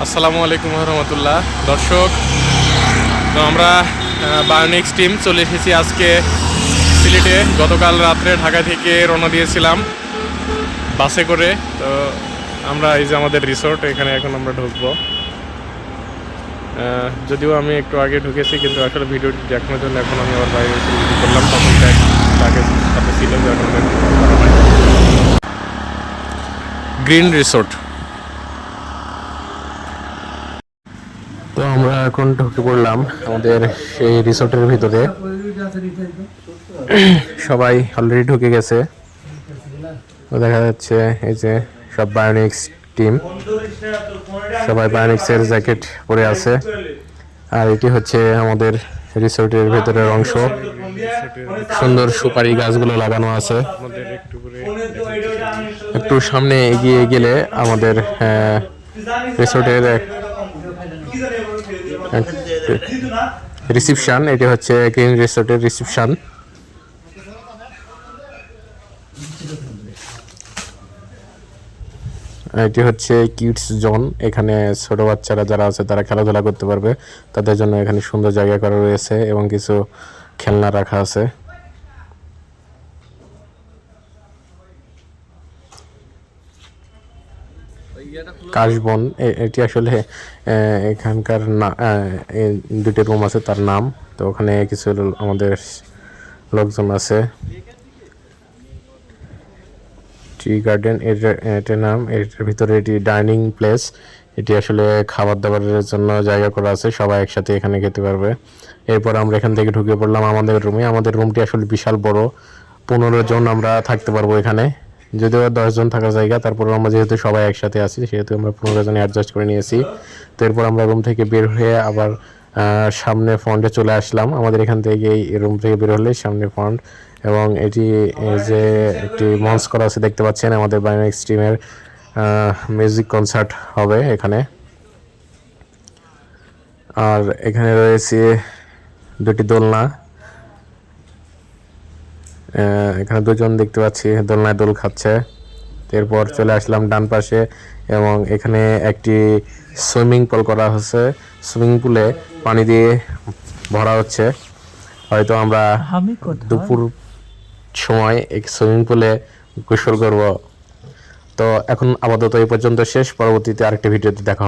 আসসালামু আলাইকুম রহমতুল্লাহ দর্শক। তো আমরা বায়োনিক্স টিম চলে এসেছি আজকে সিলেটে। গতকাল রাত্রে ঢাকা থেকে রওনা দিয়েছিলাম বাসে করে। তো আমরা এই যে আমাদের রিসোর্ট, এখানে এখন আমরা ঢুকবো। যদিও আমি একটু আগে ঢুকেছি, কিন্তু আসলে ভিডিওটি দেখানোর জন্য এখন আমি আবার বাইরে এসে ভিডিও করলাম। তখন তাকে সাথে ছিল যে এখন গ্রিন রিসোর্ট। তো আমরা এখন ঢুকে পড়লাম আমাদের সেই রিসোর্টের ভিতরে। সবাই অলরেডি ঢুকে গেছে। দেখা যাচ্ছে এই যে সব বায়োনিক্স টিম, সবাই বায়োনিক্সের জ্যাকেট পরে আছে। আর এটি হচ্ছে আমাদের রিসোর্টের ভেতরের অংশ। সুন্দর সুপারি গাছগুলো লাগানো আছে। একটু সামনে এগিয়ে গেলে আমাদের রিসোর্টের রিসিপশন। এটি হচ্ছে গ্রিন রিসোর্টের রিসিপশন। এটি হচ্ছে কিডস জোন। এখানে ছোট বাচ্চারা যারা আছে তারা খেলাধুলা করতে পারবে। তাদের জন্য এখানে সুন্দর জায়গা করা রয়েছে এবং কিছু খেলনা রাখা আছে। কাশবন এটি আসলে এখানকার দুটি রুম আছে তার নাম। তো ওখানে কিছু আমাদের লোকজন আছে। টি গার্ডেন এটার নাম। এটার ভিতরে এটি ডাইনিং প্লেস। এটি আসলে খাবার দাবারের জন্য জায়গা করা আছে, সবাই একসাথে এখানে খেতে পারবে। এরপর আমরা এখান থেকে ঢুকে পড়লাম আমাদের রুমে। আমাদের রুমটি আসলে বিশাল বড়, 15 জন আমরা থাকতে পারবো এখানে। যদিও 10 জন থাকার জায়গা, তারপর আমরা যেহেতু সবাই একসাথে আছি সেহেতু আমরা 15 জনে অ্যাডজাস্ট করে নিয়েছি। তো এরপর আমরা রুম থেকে বের হয়ে আবার সামনে ফ্রন্টে চলে আসলাম। আমাদের এখান থেকে এই রুম থেকে বের হলে সামনে ফ্রন্ট, এবং এটি যে একটি মঞ্চ করা আছে দেখতে পাচ্ছেন। আমাদের বায়োনিক্স টিমের মিউজিক কনসার্ট হবে এখানে। আর এখানে রয়েছে দুটি দোলনা। এখানে দুজন দেখতে পাচ্ছি দোলনায় দোল খাচ্ছে। এরপর চলে আসলাম ডান পাশে, এবং এখানে একটি সুইমিং পুল করা হচ্ছে। সুইমিং পুলে পানি দিয়ে ভরা হচ্ছে। হয়তো আমরা দুপুর সময় এই সুইমিং পুলে গোসল করব। তো এখন আপাতত এই পর্যন্ত শেষ। পরবর্তীতে আরেকটি ভিডিওতে দেখা হবে।